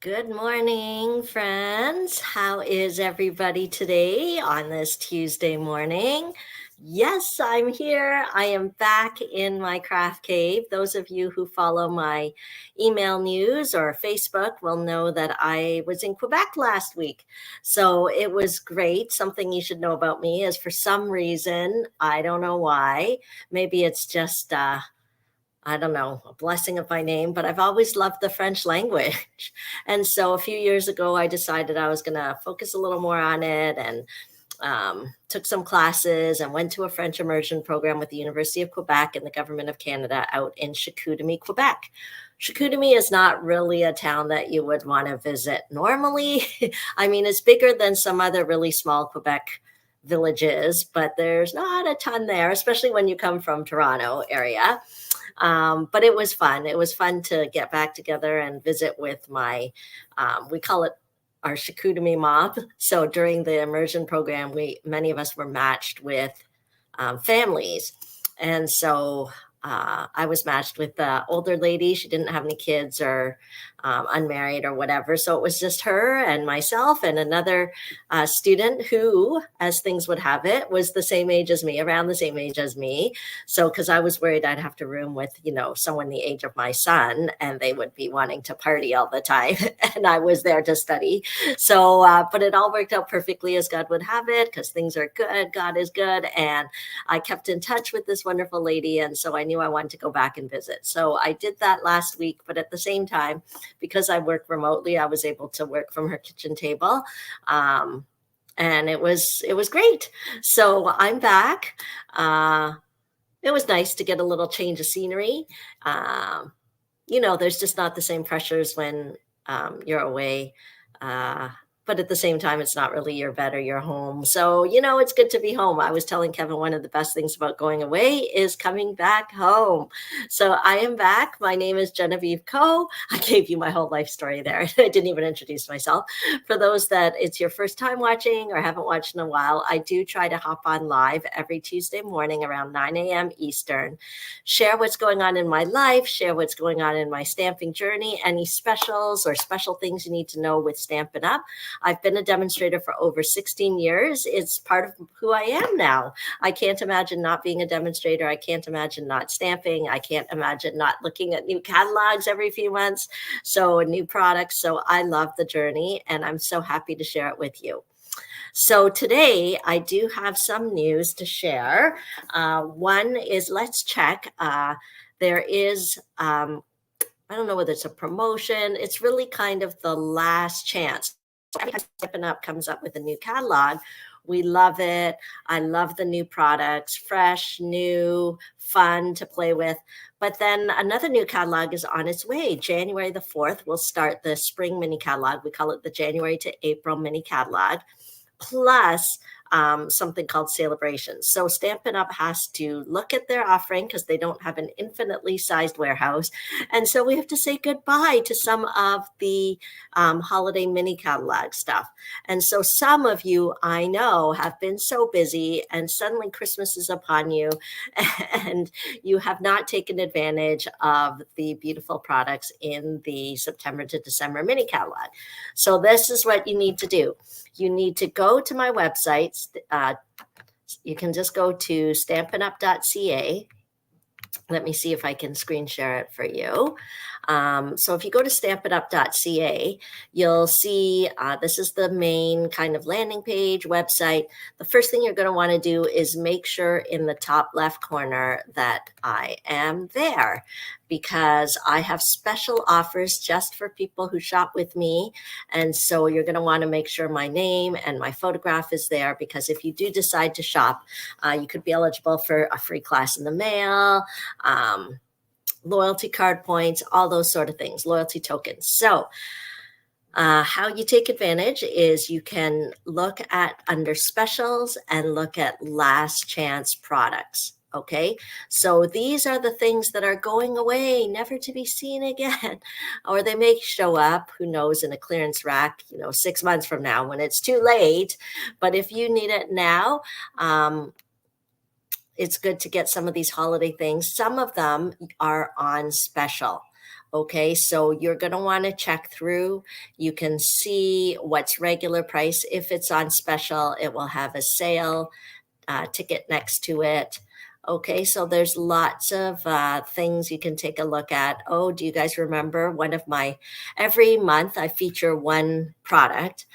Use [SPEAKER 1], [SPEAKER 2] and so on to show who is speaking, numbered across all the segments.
[SPEAKER 1] Good morning, friends. How is everybody today on this Tuesday morning? Yes, I'm here. I am back in my craft cave. Those of you who follow my email news or Facebook will know that I was in Quebec last week. So it was great. Something you should know about me is for some reason, I don't know why, maybe it's just I don't know, a blessing of my name, but I've always loved the French language. And so a few years ago, I decided I was going to focus a little more on it and took some classes and went to a French immersion program with the University of Quebec and the Government of Canada out in Chicoutimi, Quebec. Chicoutimi is not really a town that you would want to visit normally. I mean, it's bigger than some other really small Quebec villages, but there's not a ton there, especially when you come from Toronto area. But it was fun. It was fun to get back together and visit with we call it our Chicoutimi mob. So during the immersion program, many of us were matched with families. And so I was matched with the older lady. She didn't have any kids or unmarried or whatever. So it was just her and myself and another student who, as things would have it, was the same age as me, around the same age as me. So because I was worried I'd have to room with, someone the age of my son and they would be wanting to party all the time. And I was there to study. So, but it all worked out perfectly as God would have it because things are good. God is good. And I kept in touch with this wonderful lady. And so I knew I wanted to go back and visit. So I did that last week. But at the same time, because I work remotely, I was able to work from her kitchen table. And it was great. So I'm back. It was nice to get a little change of scenery. There's just not the same pressures when you're away. But at the same time, it's not really your bed or your home. So, it's good to be home. I was telling Kevin one of the best things about going away is coming back home. So I am back. My name is Genevieve Coe. I gave you my whole life story there. I didn't even introduce myself. For those that it's your first time watching or haven't watched in a while, I do try to hop on live every Tuesday morning around 9 a.m. Eastern, share what's going on in my life, share what's going on in my stamping journey, any specials or special things you need to know with Stampin' Up! I've been a demonstrator for over 16 years. It's part of who I am now. I can't imagine not being a demonstrator. I can't imagine not stamping. I can't imagine not looking at new catalogs every few months. So new products. So I love the journey and I'm so happy to share it with you. So today I do have some news to share. One is, let's check. There is, I don't know whether it's a promotion. It's really kind of the last chance. Every time Stampin' Up! Comes up with a new catalog, we love it. I love the new products, fresh, new, fun to play with. But then another new catalog is on its way. January the 4th, we'll start the spring mini catalog. We call it the January to April mini catalog, plus something called celebrations. So Stampin' Up! Has to look at their offering because they don't have an infinitely sized warehouse. And so we have to say goodbye to some of the holiday mini catalog stuff. And so some of you, I know, have been so busy and suddenly Christmas is upon you and you have not taken advantage of the beautiful products in the September to December mini catalog. So this is what you need to do. You need to go to my website. You can just go to stampinup.ca. Let me see if I can screen share it for you. So if you go to stampinup.ca, you'll see this is the main kind of landing page website. The first thing you're going to want to do is make sure in the top left corner that I am there, because I have special offers just for people who shop with me. And so you're going to want to make sure my name and my photograph is there, because if you do decide to shop, you could be eligible for a free class in the mail, loyalty card points, all those sort of things, loyalty tokens. So how you take advantage is you can look at under specials and look at last chance products. Okay, so these are the things that are going away, never to be seen again, or they may show up, who knows, in a clearance rack, 6 months from now when it's too late. But if you need it now, it's good to get some of these holiday things. Some of them are on special. Okay, so you're going to want to check through. You can see what's regular price. If it's on special, it will have a sale ticket next to it. Okay, so there's lots of things you can take a look at. Oh, do you guys remember every month I feature one product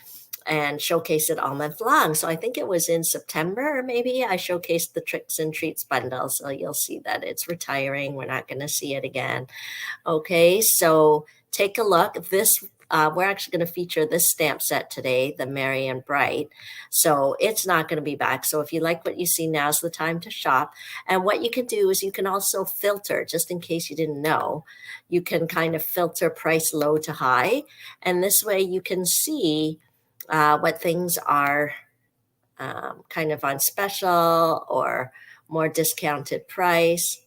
[SPEAKER 1] and showcase it all month long. So I think it was in September, or maybe I showcased the Tricks and Treats bundle. So you'll see that it's retiring. We're not going to see it again. Okay, so take a look. We're actually going to feature this stamp set today, the Merry and Bright. So it's not going to be back. So if you like what you see, now's the time to shop. And what you can do is you can also filter, just in case you didn't know, you can kind of filter price low to high. And this way you can see what things are kind of on special or more discounted price.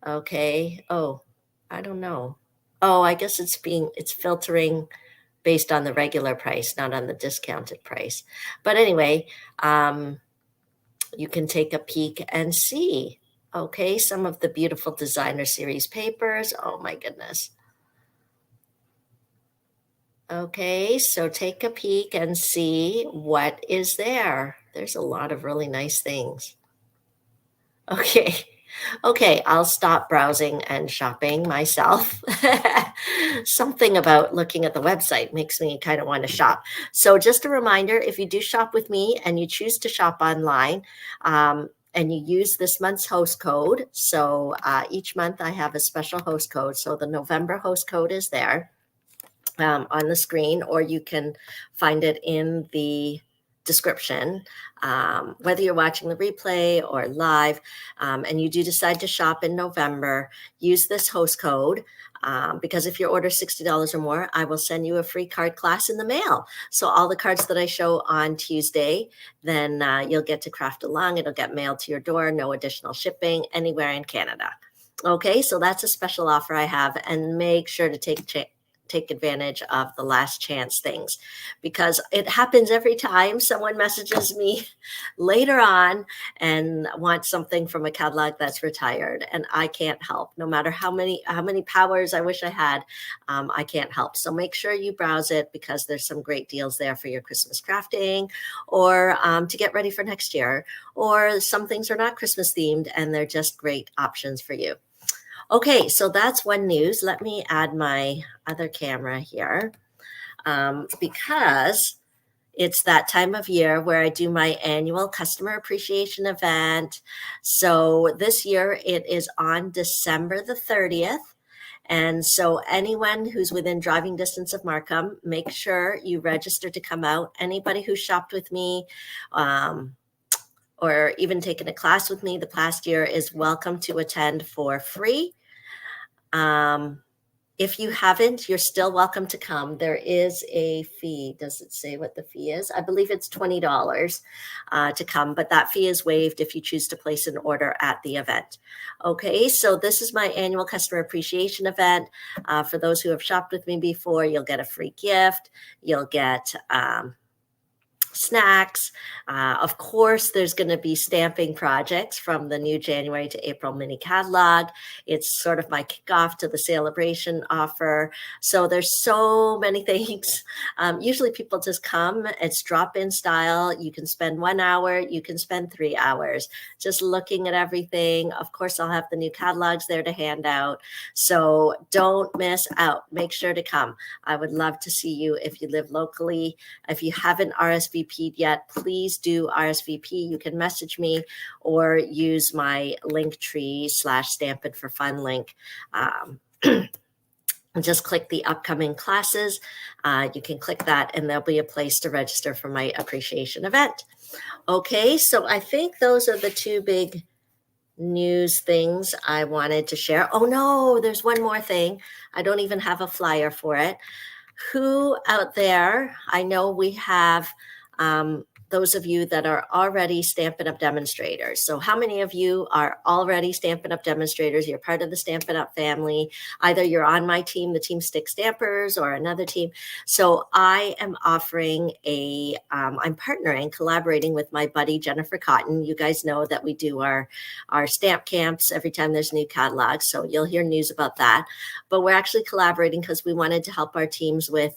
[SPEAKER 1] Okay. Oh, I don't know. Oh, I guess it's filtering based on the regular price, not on the discounted price. But anyway, you can take a peek and see, okay, some of the beautiful designer series papers. Oh my goodness. Okay, so take a peek and see what is there. There's a lot of really nice things. Okay. Okay, I'll stop browsing and shopping myself. Something about looking at the website makes me kind of want to shop. So just a reminder, if you do shop with me and you choose to shop online, and you use this month's host code, so each month I have a special host code. So the November host code is there on the screen, or you can find it in the description, whether you're watching the replay or live, and you do decide to shop in November, use this host code, because if you order $60 or more, I will send you a free card class in the mail. So all the cards that I show on Tuesday, then you'll get to craft along. It'll get mailed to your door, no additional shipping, anywhere in Canada. Okay, so that's a special offer I have, and make sure to take advantage of the last chance things, because it happens every time someone messages me later on and wants something from a catalog that's retired, and I can't help. No matter how many powers I wish I had, I can't help. So make sure you browse it, because there's some great deals there for your Christmas crafting, or to get ready for next year, or some things are not Christmas themed and they're just great options for you. Okay, so that's one news. Let me add my other camera here, because it's that time of year where I do my annual customer appreciation event. So this year it is on December the 30th. And so anyone who's within driving distance of Markham, make sure you register to come out. Anybody who shopped with me, or even taken a class with me the past year, is welcome to attend for free. If you haven't, you're still welcome to come. There is a fee. Does it say what the fee is? I believe it's $20 to come, but that fee is waived if you choose to place an order at the event. Okay, so this is my annual customer appreciation event. For those who have shopped with me before, you'll get a free gift. You'll get snacks. Of course, there's going to be stamping projects from the new January to April mini catalog. It's sort of my kickoff to the celebration offer. So there's so many things. Usually people just come. It's drop-in style. You can spend 1 hour. You can spend 3 hours just looking at everything. Of course, I'll have the new catalogs there to hand out. So don't miss out. Make sure to come. I would love to see you if you live locally. If you haven't RSVP'd yet, please do RSVP. You can message me or use my Linktree/Stampin' for Fun link. Just click the upcoming classes. You can click that and there'll be a place to register for my appreciation event. Okay, so I think those are the two big news things I wanted to share. Oh no, there's one more thing. I don't even have a flyer for it. Who out there, I know we have those of you that are already Stampin' Up! Demonstrators. So how many of you are already Stampin' Up! Demonstrators? You're part of the Stampin' Up! Family. Either you're on my team, the Team Stick Stampers, or another team. So I am offering I'm partnering, collaborating with my buddy, Jennifer Cotton. You guys know that we do our stamp camps every time there's new catalogs. So you'll hear news about that. But we're actually collaborating because we wanted to help our teams with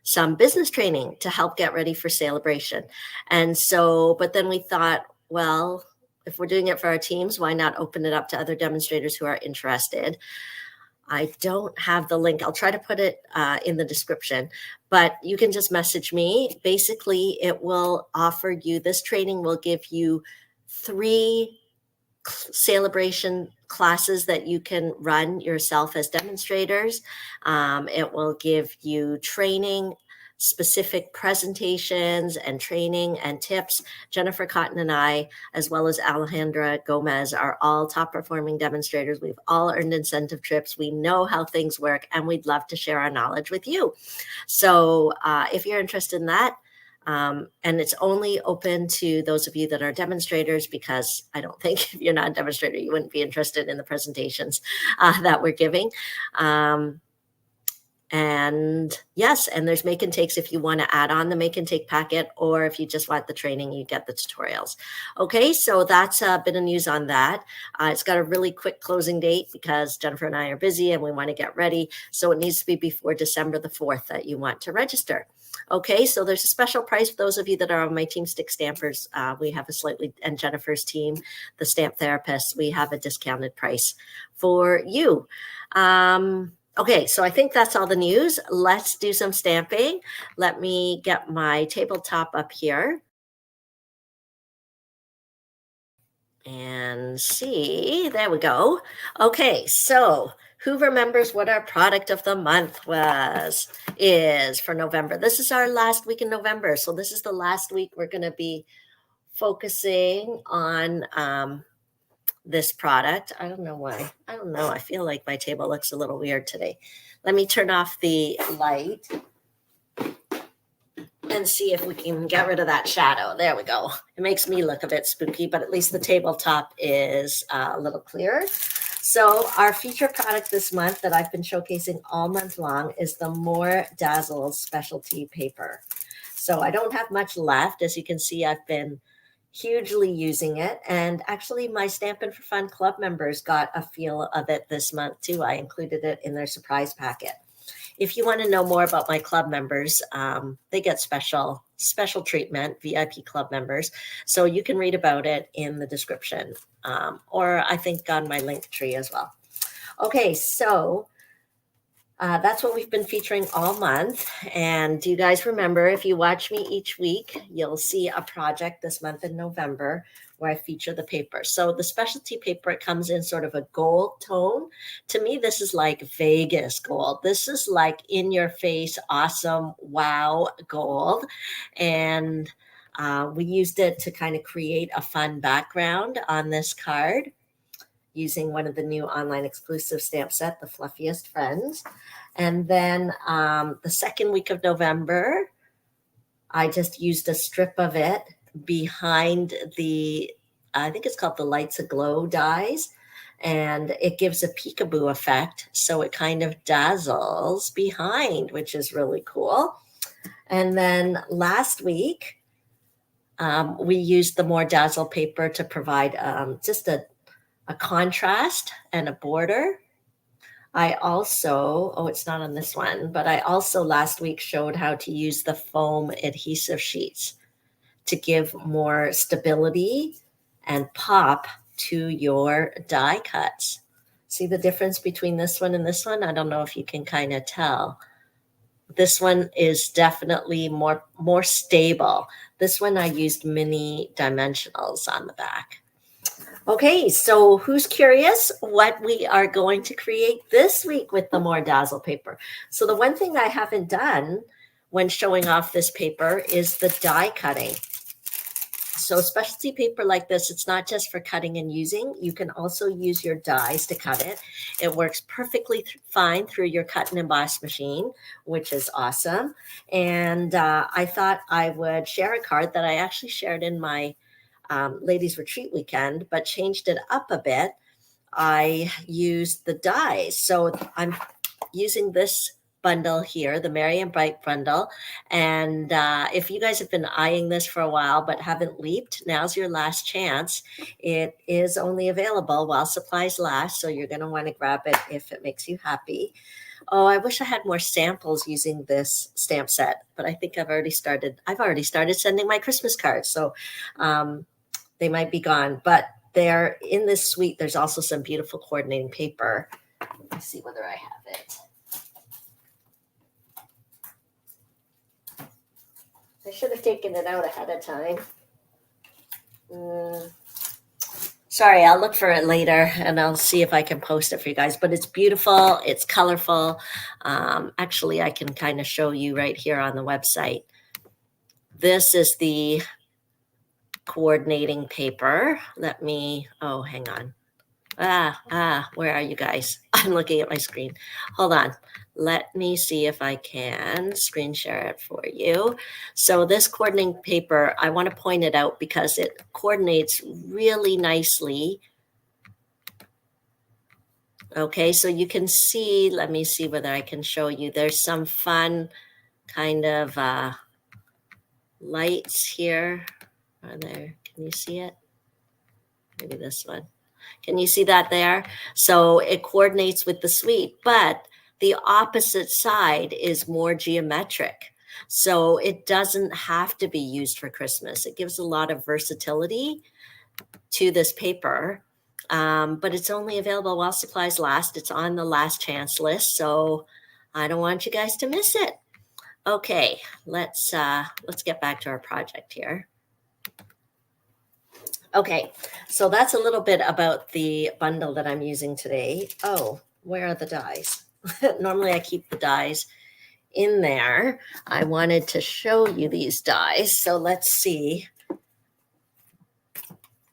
[SPEAKER 1] some business training to help get ready for celebration. And so, but then we thought, well, if we're doing it for our teams, why not open it up to other demonstrators who are interested? I don't have the link. I'll try to put it in the description, but you can just message me. Basically, it will offer you, this training will give you 3 celebration classes that you can run yourself as demonstrators. It will give you training, specific presentations and training and tips. Jennifer Cotton and I, as well as Alejandra Gomez, are all top performing demonstrators. We've all earned incentive trips. We know how things work, and we'd love to share our knowledge with you. So if you're interested in that, and it's only open to those of you that are demonstrators, because I don't think if you're not a demonstrator, you wouldn't be interested in the presentations that we're giving. And yes, and there's make and takes if you want to add on the make and take packet, or if you just want the training, you get the tutorials. Okay, so that's a bit of news on that. It's got a really quick closing date because Jennifer and I are busy and we want to get ready. So it needs to be before December the 4th that you want to register. Okay, so there's a special price for those of you that are on my Team Stick Stampers. We have a slightly, and Jennifer's team, the Stamp Therapists, we have a discounted price for you. Okay, so I think that's all the news. Let's do some stamping. Let me get my tabletop up here and see. There we go. Okay, so who remembers what our product of the month is for November? This is our last week in November. So this is the last week we're going to be focusing on this product. I don't know why. I don't know. I feel like my table looks a little weird today. Let me turn off the light and see if we can get rid of that shadow. There we go. It makes me look a bit spooky, but at least the tabletop is a little clearer. So our feature product this month that I've been showcasing all month long is the More Dazzle Specialty Paper. So I don't have much left. As you can see, I've been hugely using it. And actually my Stampin' for Fun Club members got a feel of it this month too. I included it in their surprise packet. If you want to know more about my club members, they get special treatment, VIP club members. So you can read about it in the description, or I think on my link tree as well. Okay, so that's what we've been featuring all month. And do you guys remember, if you watch me each week, you'll see a project this month in November where I feature the paper. So the specialty paper, it comes in sort of a gold tone. To me, this is like Vegas gold. This is like in your face, awesome, wow gold. And we used it to kind of create a fun background on this card using one of the new online exclusive stamp set, The Fluffiest Friends. And then the second week of November, I just used a strip of it behind the, I think it's called the Lights Aglow dies, and it gives a peekaboo effect. So it kind of dazzles behind, which is really cool. And then last week, we used the More Dazzle paper to provide just a contrast and a border. I also, it's not on this one, but I also last week showed how to use the foam adhesive sheets to give more stability and pop to your die cuts. See the difference between this one and this one? I don't know if you can kind of tell. This one is definitely more stable. This one I used mini dimensionals on the back. Okay, so who's curious what we are going to create this week with the More Dazzle paper? So the one thing I haven't done when showing off this paper is the die cutting. So specialty paper like this, it's not just for cutting and using. You can also use your dies to cut it. It works perfectly fine through your cut and emboss machine, which is awesome. And I thought I would share a card that I actually shared in my ladies retreat weekend, but changed it up a bit. I used the dies. So I'm using this bundle here, the Merry and Bright bundle. And if you guys have been eyeing this for a while but haven't leaped, now's your last chance. It is only available while supplies last, so you're going to want to grab it if it makes you happy. Oh, I wish I had more samples using this stamp set, but I think I've already started sending my Christmas cards, so they might be gone. But they're in this suite. There's also some beautiful coordinating paper. Let me see whether I have it. I should have taken it out ahead of time. Sorry, I'll look for it later and I'll see if I can post it for you guys. But it's beautiful. It's colorful. Actually, I can kind of show you right here on the website. This is the coordinating paper. Let me, oh, hang on. Where are you guys? I'm looking at my screen. Hold on. Let me see if I can screen share it for you. So this coordinating paper, I want to point it out because it coordinates really nicely. Okay, so you can see, let me see whether I can show you. There's some fun kind of lights here. Are there? Can you see it? Maybe this one. Can you see that there? So it coordinates with the suite, but the opposite side is more geometric. So it doesn't have to be used for Christmas. It gives a lot of versatility to this paper, but it's only available while supplies last. It's on the last chance list, so I don't want you guys to miss it. Okay, let's get back to our project here. Okay, so that's a little bit about the bundle that I'm using today. Oh, where are the dies? Normally I keep the dies in there. I wanted to show you these dies. So let's see.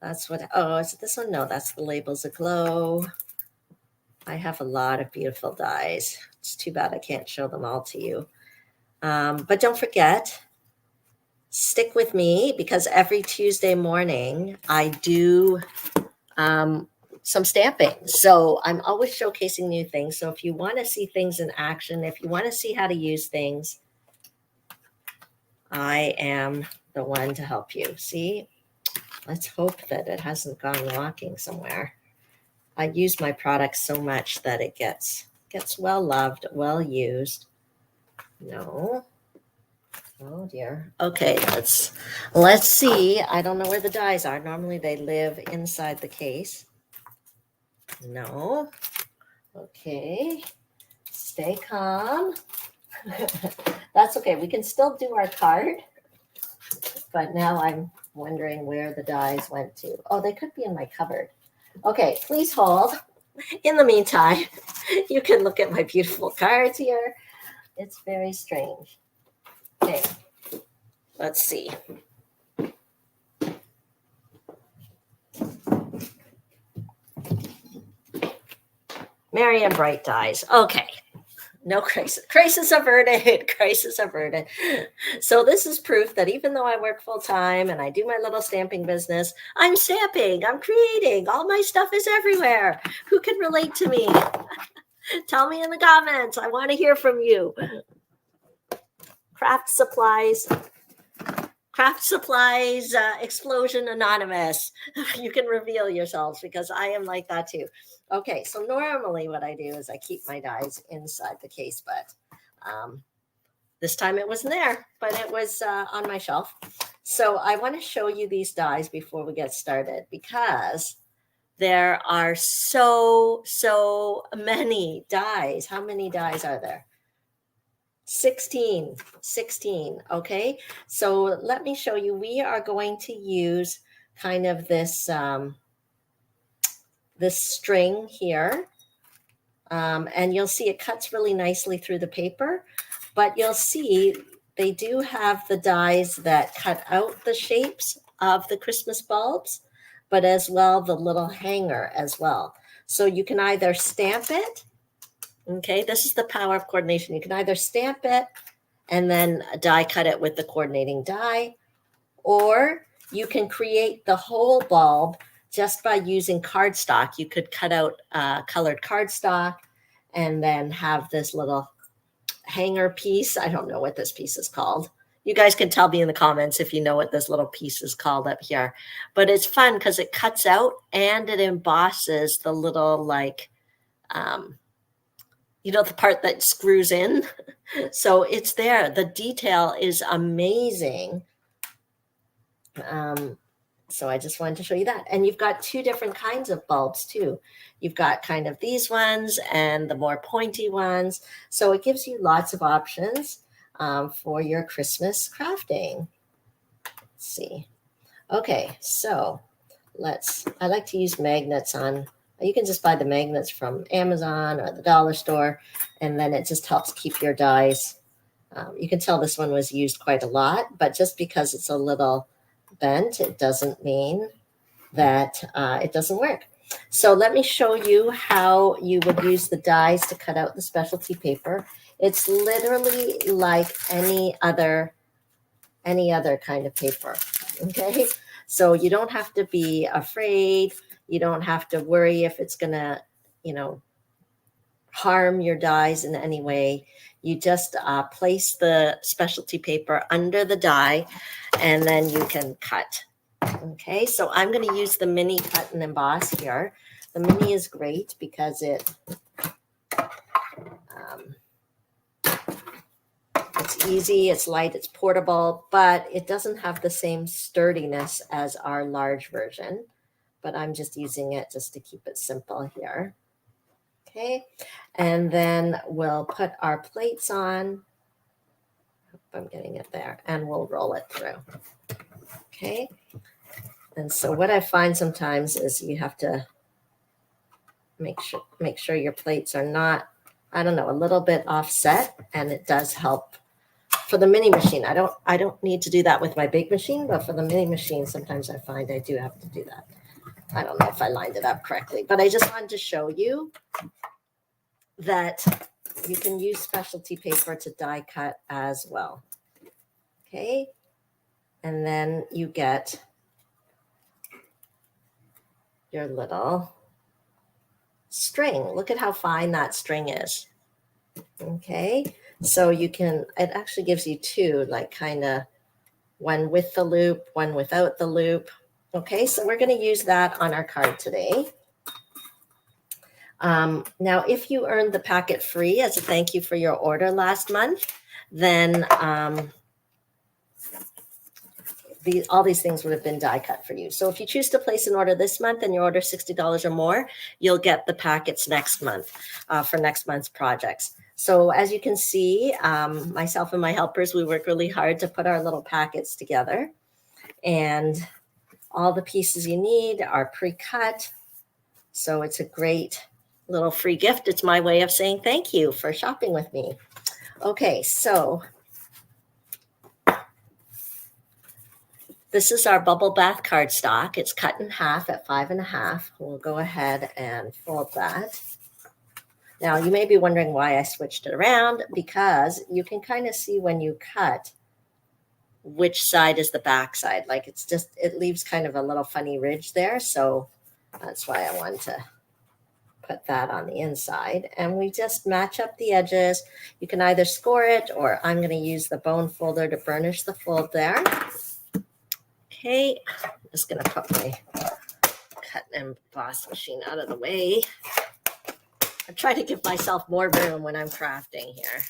[SPEAKER 1] That's what, oh, is it this one? No, that's the Labels Aglow. I have a lot of beautiful dies. It's too bad I can't show them all to you. But don't forget, stick with me because every Tuesday morning I do some stamping. So I'm always showcasing new things. So if you want to see things in action, if you want to see how to use things, I am the one to help you. See, let's hope that it hasn't gone walking somewhere. I use my products so much that it gets well loved, well used. No. Oh dear. Okay, let's see. I don't know where the dies are. Normally they live inside the case. No. Okay. Stay calm. That's okay. We can still do our card. But now I'm wondering where the dies went to. Oh, they could be in my cupboard. Okay, please hold. In the meantime, you can look at my beautiful cards here. It's very strange. Okay, let's see. Merry and Bright dies. Okay. No crisis. Crisis averted. Crisis averted. So this is proof that even though I work full time and I do my little stamping business, I'm stamping, I'm creating. All my stuff is everywhere. Who can relate to me? Tell me in the comments. I want to hear from you. Craft supplies, explosion anonymous. You can reveal yourselves because I am like that too. Okay, so normally what I do is I keep my dies inside the case, but this time it wasn't there, but it was on my shelf. So I want to show you these dies before we get started because there are so many dies. How many dies are there? 16. Okay, so let me show you. We are going to use kind of this this string here, and you'll see it cuts really nicely through the paper, but you'll see they do have the dies that cut out the shapes of the Christmas bulbs, but as well the little hanger as well. So you can either stamp it. Okay, this is the power of coordination. You can either stamp it and then die cut it with the coordinating die, or you can create the whole bulb just by using cardstock. You could cut out colored cardstock and then have this little hanger piece. I don't know what this piece is called. You guys can tell me in the comments if you know what this little piece is called up here. But it's fun because it cuts out and it embosses the little, like, you know, the part that screws in. So it's there. The detail is amazing. So I just wanted to show you that. And you've got two different kinds of bulbs too. You've got kind of these ones and the more pointy ones. So it gives you lots of options for your Christmas crafting. Let's see. Okay, so I like to use magnets on, you can just buy the magnets from Amazon or the dollar store, and then it just helps keep your dies. You can tell this one was used quite a lot, but just because it's a little bent, it doesn't mean that it doesn't work. So let me show you how you would use the dies to cut out the specialty paper. It's literally like any other kind of paper. Okay, so you don't have to be afraid. You don't have to worry if it's gonna, you know, harm your dies in any way. You just place the specialty paper under the die, and then you can cut. Okay, so I'm going to use the mini cut and emboss here. The mini is great because it's easy, it's light, it's portable, but it doesn't have the same sturdiness as our large version. But I'm just using it just to keep it simple here. Okay, and then we'll put our plates on. Hope I'm getting it there, and we'll roll it through. Okay, and so what I find sometimes is you have to make sure your plates are not, I don't know, a little bit offset, and it does help for the mini machine. I don't need to do that with my big machine, but for the mini machine, sometimes I find I do have to do that. I don't know if I lined it up correctly, but I just wanted to show you that you can use specialty paper to die cut as well. Okay, and then you get your little string. Look at how fine that string is. Okay, so you can, it actually gives you two, like kind of one with the loop, one without the loop. Okay, so we're going to use that on our card today. Now, if you earned the packet free as a thank you for your order last month, then all these things would have been die cut for you. So if you choose to place an order this month and you order $60 or more, you'll get the packets next month for next month's projects. So as you can see, myself and my helpers, we work really hard to put our little packets together. And all the pieces you need are pre-cut. So it's a great little free gift. It's my way of saying thank you for shopping with me. Okay, so this is our bubble bath cardstock. It's cut in half at 5.5. We'll go ahead and fold that. Now, you may be wondering why I switched it around, because you can kind of see when you cut which side is the back side. Like it leaves kind of a little funny ridge there. So that's why I wanted to put that on the inside, and we just match up the edges. You can either score it, or I'm going to use the bone folder to burnish the fold there. Okay, I'm just going to put my cut and emboss machine out of the way. I try to give myself more room when I'm crafting here.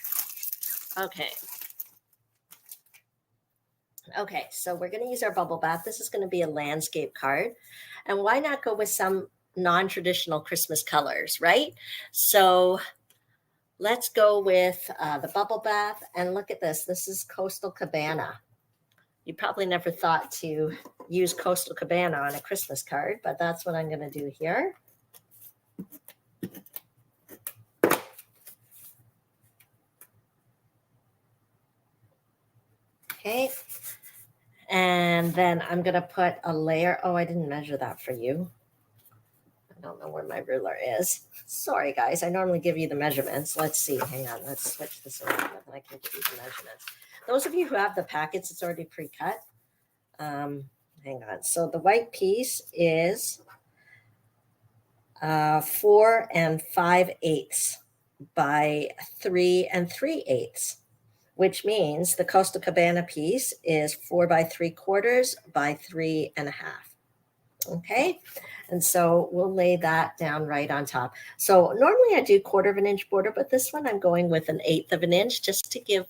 [SPEAKER 1] Okay, so we're going to use our bubble bath. This is going to be a landscape card, and why not go with some non-traditional Christmas colors, right? So let's go with the bubble bath, and look at this. This is Coastal Cabana. You probably never thought to use Coastal Cabana on a Christmas card, but that's what I'm going to do here. Okay, And then I'm going to put a layer. Oh, I didn't measure that for you. I don't know where my ruler is. Sorry, guys. I normally give you the measurements. Let's see. Hang on. Let's switch this around and I can give you the measurements. Those of you who have the packets, it's already pre-cut. Hang on. So the white piece is 4 5/8 by 3 3/8, which means the Coastal Cabana piece is 4 3/4 by 3 1/2. Okay, and so we'll lay that down right on top. So normally I do 1/4 inch border, but this one I'm going with 1/8 inch just to give,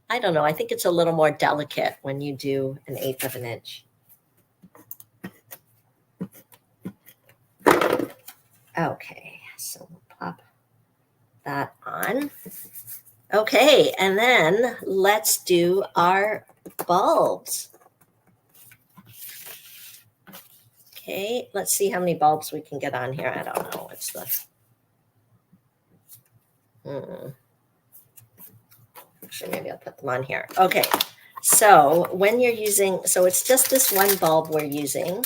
[SPEAKER 1] I don't know, I think it's a little more delicate when you do 1/8 inch. Okay, so we'll pop that on. Okay, and then let's do our bulbs. Okay, let's see how many bulbs we can get on here. I don't know. What's the... Actually, maybe I'll put them on here. Okay, so when you're using, so it's just this one bulb we're using.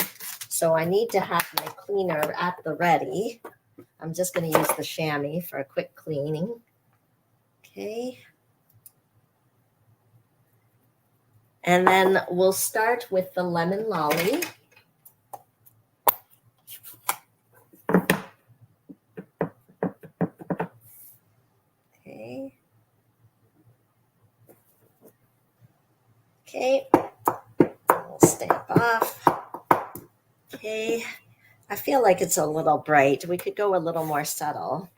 [SPEAKER 1] So I need to have my cleaner at the ready. I'm just going to use the chamois for a quick cleaning. Okay. And then we'll start with the lemon lolly. Okay. Okay. We'll stamp off. Okay. I feel like it's a little bright. We could go a little more subtle.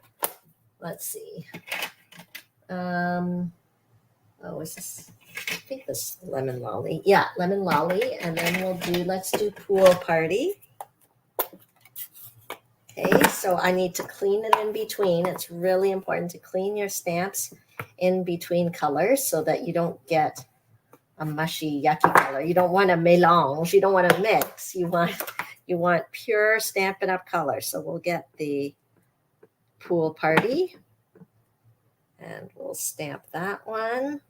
[SPEAKER 1] Let's see. Oh, is this? I think this lemon lolly. Yeah, lemon lolly. And then let's do pool party. Okay, so I need to clean it in between. It's really important to clean your stamps in between colors so that you don't get a mushy, yucky color. You don't want to mélange. You don't want to mix. You want pure Stampin' Up! Color. So we'll get the pool party. And we'll stamp that one.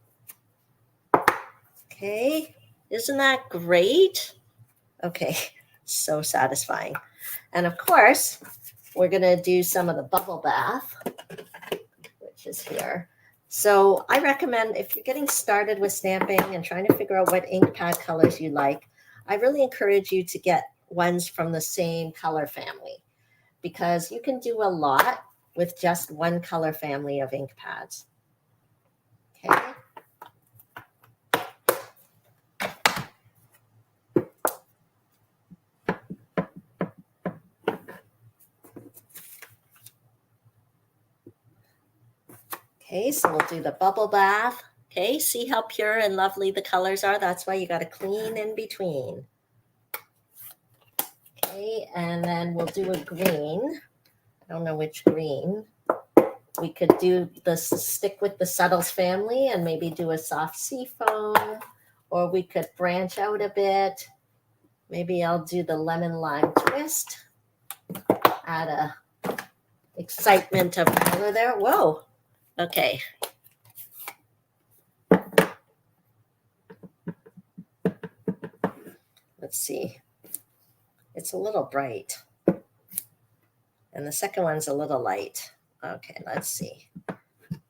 [SPEAKER 1] Okay, isn't that great? Okay, so satisfying. And of course, we're going to do some of the bubble bath, which is here. So I recommend if you're getting started with stamping and trying to figure out what ink pad colors you like, I really encourage you to get ones from the same color family because you can do a lot with just one color family of ink pads. Okay. Okay, so we'll do the bubble bath. Okay, see how pure and lovely the colors are? That's why you got to clean in between. Okay, and then we'll do a green. I don't know which green. We could do stick with the Subtles family and maybe do a soft seafoam, or we could branch out a bit. Maybe I'll do the lemon lime twist. Add a excitement of color there. Whoa. Okay. Let's see. It's a little bright. And the second one's a little light. Okay, let's see.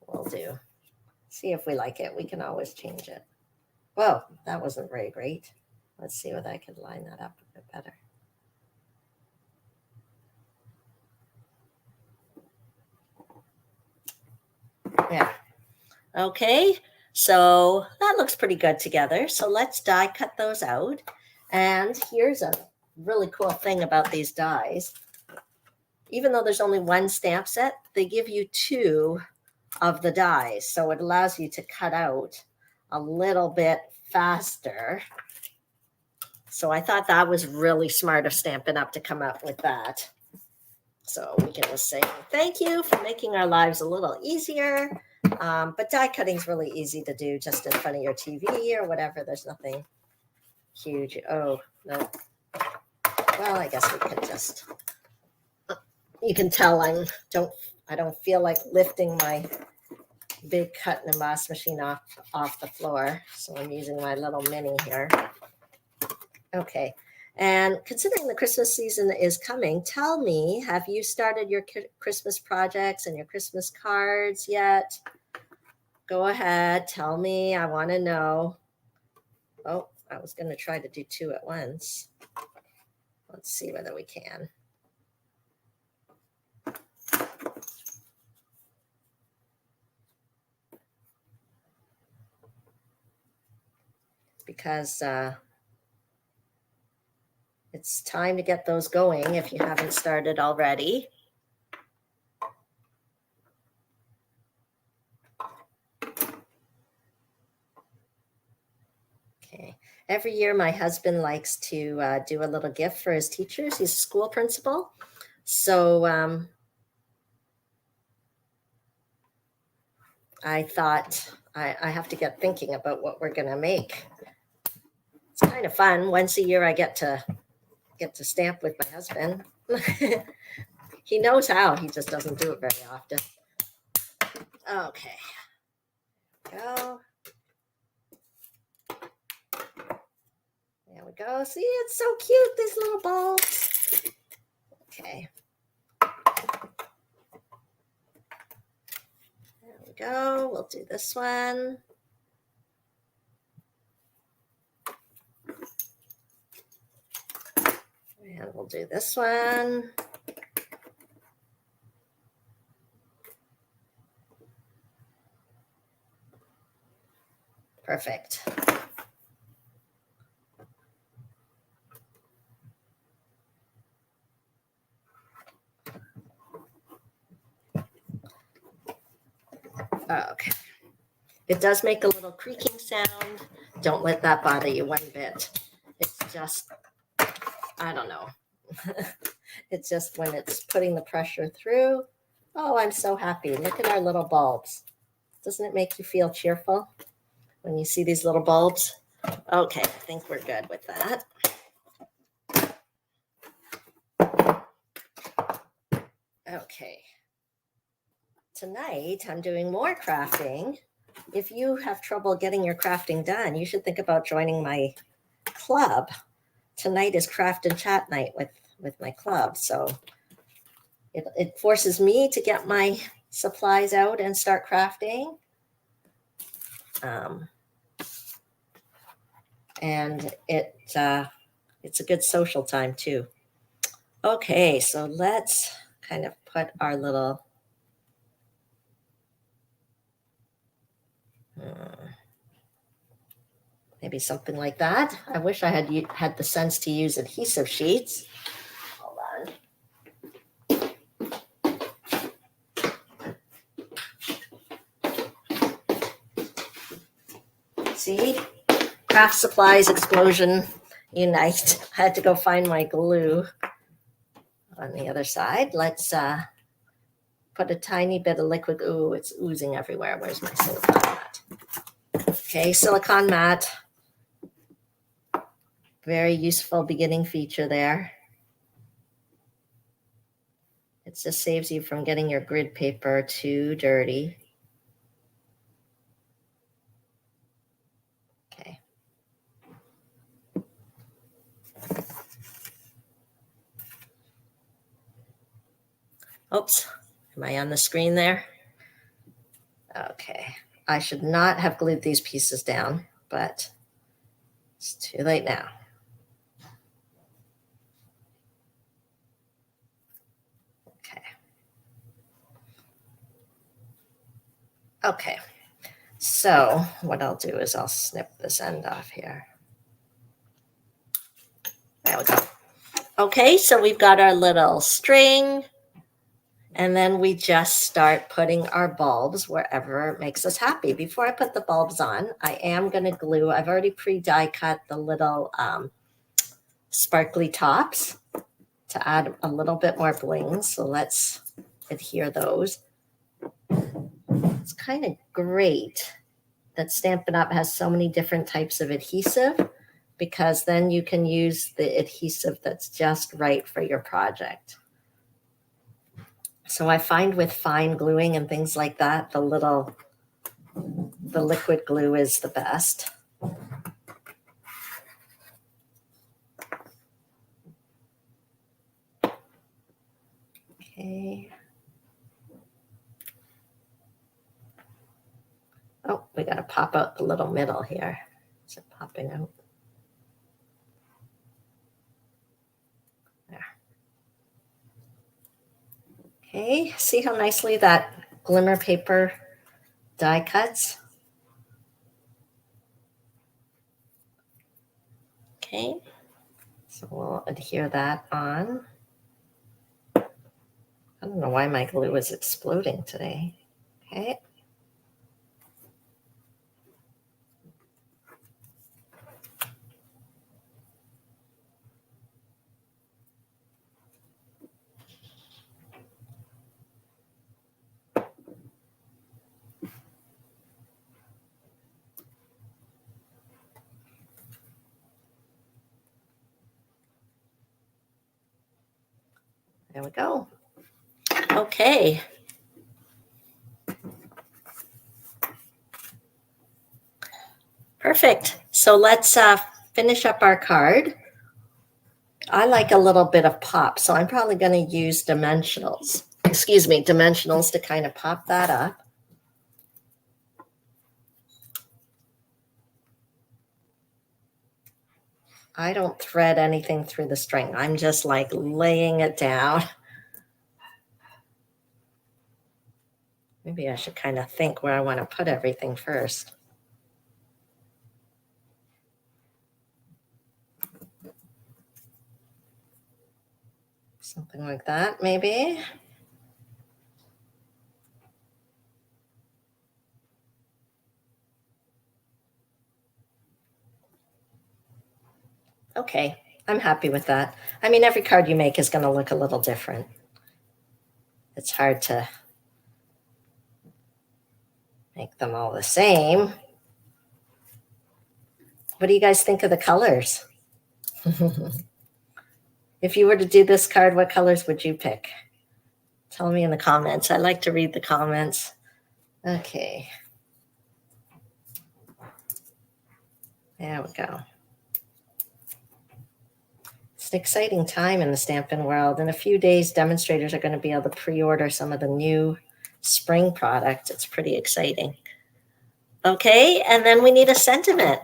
[SPEAKER 1] We'll see if we like it. We can always change it. Whoa, that wasn't very great. Let's see whether I can line that up a bit better. Yeah. Okay, so that looks pretty good together. So let's die cut those out. And here's a really cool thing about these dies. Even though there's only one stamp set, they give you 2 of the dies. So it allows you to cut out a little bit faster. So I thought that was really smart of Stampin' Up! To come up with that. So we can just say thank you for making our lives a little easier. But die cutting is really easy to do just in front of your TV or whatever. There's nothing huge. Oh, no. Well, I guess we could just... You can tell I don't feel like lifting my big cut and emboss machine off the floor. So I'm using my little mini here. Okay. And considering the Christmas season is coming, tell me, have you started your Christmas projects and your Christmas cards yet? Go ahead, tell me. I want to know. Oh, I was going to try to do two at once. Let's see whether we can. Because it's time to get those going if you haven't started already. Okay. Every year, my husband likes to do a little gift for his teachers. He's a school principal. So I thought I have to get thinking about what we're going to make. It's kind of fun. Once a year, I get to stamp with my husband. He knows how. He just doesn't do it very often. Okay. Go. There we go. See, it's so cute, these little balls. Okay. There we go. We'll do this one. And we'll do this one. Perfect. Okay. It does make a little creaking sound. Don't let that bother you one bit. It's just, I don't know. It's just when it's putting the pressure through. Oh, I'm so happy. Look at our little bulbs. Doesn't it make you feel cheerful when you see these little bulbs? Okay, I think we're good with that. Okay. Tonight, I'm doing more crafting. If you have trouble getting your crafting done, you should think about joining my club. Tonight is craft and chat night with my club. So it forces me to get my supplies out and start crafting. And it's a good social time too. Okay, so let's kind of put our little maybe something like that. I wish I had the sense to use adhesive sheets. Hold on. See? Craft supplies explosion unite. I had to go find my glue on the other side. Let's put a tiny bit of liquid. Ooh, it's oozing everywhere. Where's my silicone mat? Okay, silicone mat. Very useful beginning feature there. It just saves you from getting your grid paper too dirty. Okay. Oops, am I on the screen there? Okay, I should not have glued these pieces down, but it's too late now. Okay. Okay, so what I'll do is I'll snip this end off here. There we go. Okay, so we've got our little string, and then we just start putting our bulbs wherever it makes us happy. Before I put the bulbs on, I am going to glue. I've already pre-die cut the little sparkly tops to add a little bit more bling. So let's adhere those. It's kind of great that Stampin' Up! Has so many different types of adhesive, because then you can use the adhesive that's just right for your project. So I find with fine gluing and things like that, the liquid glue is the best. Oh, we got to pop out the little middle here. Is it popping out? There. Okay, see how nicely that glimmer paper die cuts? Okay, so we'll adhere that on. I don't know why my glue is exploding today. Okay. There we go. Okay. Perfect. So let's finish up our card. I like a little bit of pop, so I'm probably going to use dimensionals. Excuse me, dimensionals to kind of pop that up. I don't thread anything through the string. I'm just like laying it down. Maybe I should kind of think where I want to put everything first. Something like that, maybe. Okay, I'm happy with that. I mean, every card you make is going to look a little different. It's hard to make them all the same. What do you guys think of the colors? If you were to do this card, what colors would you pick? Tell me in the comments. I like to read the comments. Okay. There we go. It's an exciting time in the Stampin' world. In a few days, demonstrators are going to be able to pre-order some of the new spring products. It's pretty exciting. Okay, and then we need a sentiment.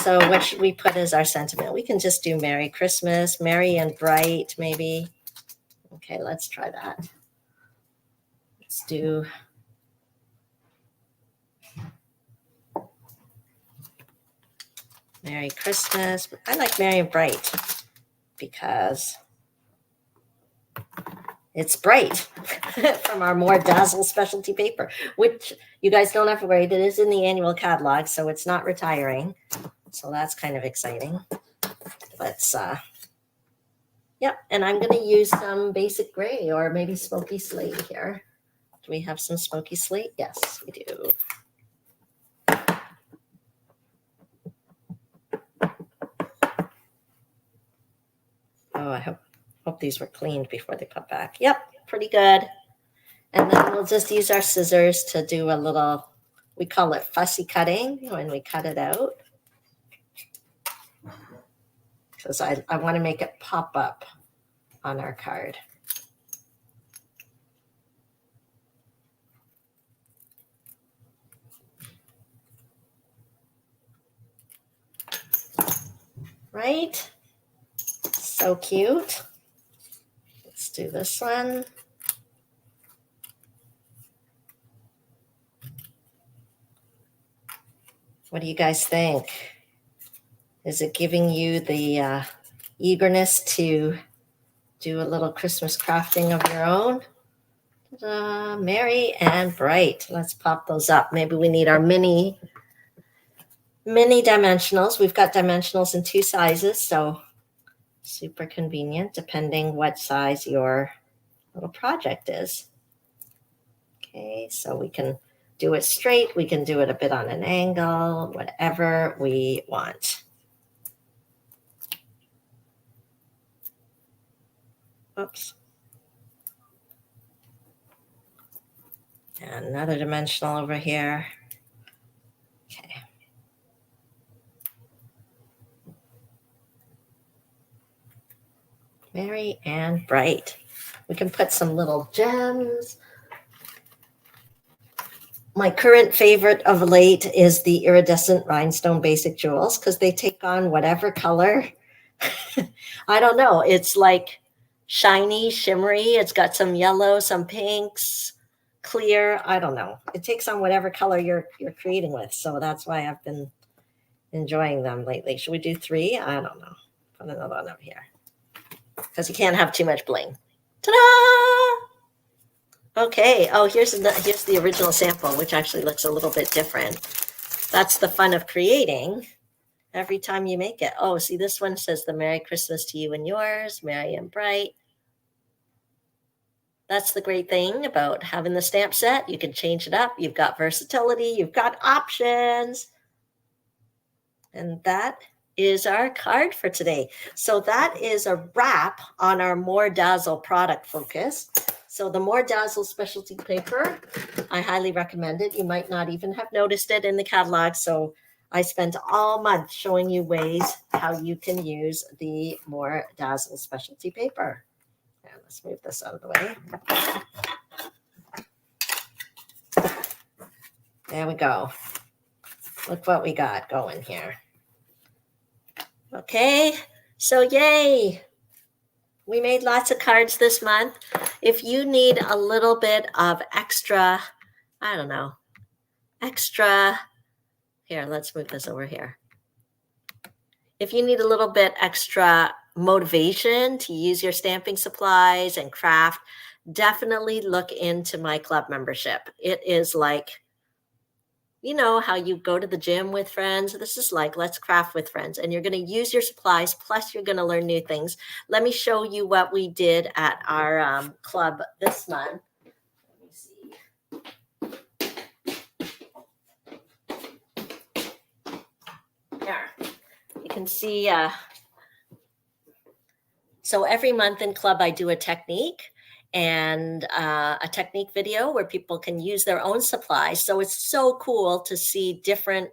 [SPEAKER 1] So what should we put as our sentiment? We can just do Merry Christmas, Merry and Bright, maybe. Okay, let's try that. Let's do Merry Christmas. I like Merry and Bright because it's bright from our more Dazzle Specialty Paper, which you guys don't have to worry. It is in the annual catalog, so it's not retiring. So that's kind of exciting. Let's, yep, and I'm going to use some basic gray or maybe smoky slate here. Do we have some smoky slate? Yes, we do. Oh, I hope these were cleaned before they put back. Yep, pretty good. And then we'll just use our scissors to do a little, we call it fussy cutting when we cut it out. Because I want to make it pop up on our card. Right? So cute. Let's do this one. What do you guys think? Is it giving you the eagerness to do a little Christmas crafting of your own? Merry and Bright. Let's pop those up. Maybe we need our mini dimensionals. We've got dimensionals in 2 sizes, so super convenient depending what size your little project is. Okay, so we can do it straight. We can do it a bit on an angle, whatever we want. Oops. And another dimensional over here. Okay. Merry and Bright. We can put some little gems. My current favorite of late is the iridescent rhinestone basic jewels because they take on whatever color. I don't know. It's like shiny, shimmery. It's got some yellow, some pinks, clear. I don't know. It takes on whatever color you're creating with. So that's why I've been enjoying them lately. Should we do 3? I don't know. Put another one over here because you can't have too much bling. Ta-da! Okay. Oh, here's the original sample, which actually looks a little bit different. That's the fun of creating every time you make it. Oh, see, this one says the Merry Christmas to you and yours, merry and bright. That's the great thing about having the stamp set. You can change it up. You've got versatility. You've got options. And that is our card for today. So that is a wrap on our More Dazzle product focus. So the More Dazzle Specialty Paper, I highly recommend it. You might not even have noticed it in the catalog. So I spent all month showing you ways how you can use the More Dazzle Specialty Paper. And let's move this out of the way. There we go. Look what we got going here. Okay, so yay. We made lots of cards this month. If you need a little bit of extra, I don't know, here, let's move this over here. If you need a little bit extra motivation to use your stamping supplies and craft, definitely look into my club membership. It is like, you know how you go to the gym with friends? This is like Let's Craft with Friends, and you're going to use your supplies, plus you're going to learn new things. Let me show you what we did at our club this month. Let me see. There. You can see, so every month in club I do a technique and a technique video where people can use their own supplies. So it's so cool to see different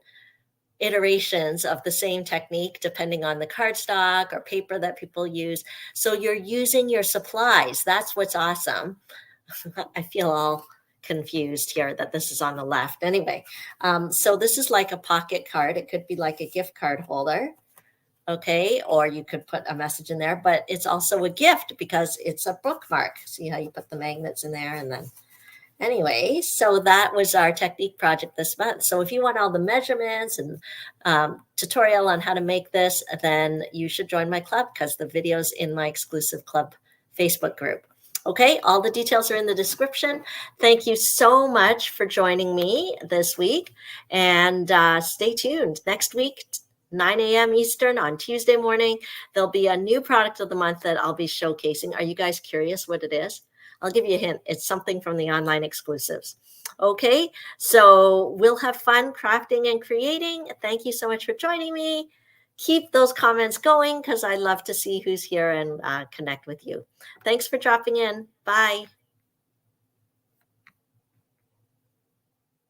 [SPEAKER 1] iterations of the same technique depending on the cardstock or paper that people use. So you're using your supplies. That's what's awesome. I feel all confused here that this is on the left. Anyway, so this is like a pocket card. It could be like a gift card holder. Okay, or you could put a message in there, but it's also a gift because it's a bookmark. See how you put the magnets in there and then anyway, so that was our technique project this month. So if you want all the measurements and tutorial on how to make this, then you should join my club because the video's in my exclusive club Facebook group. Okay, all the details are in the description. Thank you so much for joining me this week, and stay tuned. Next week, 9 a.m. Eastern on Tuesday morning, there'll be a new product of the month that I'll be showcasing. Are you guys curious what it is? I'll give you a hint. It's something from the online exclusives. Okay, so we'll have fun crafting and creating. Thank you so much for joining me. Keep those comments going because I love to see who's here and connect with you. Thanks for dropping in. Bye.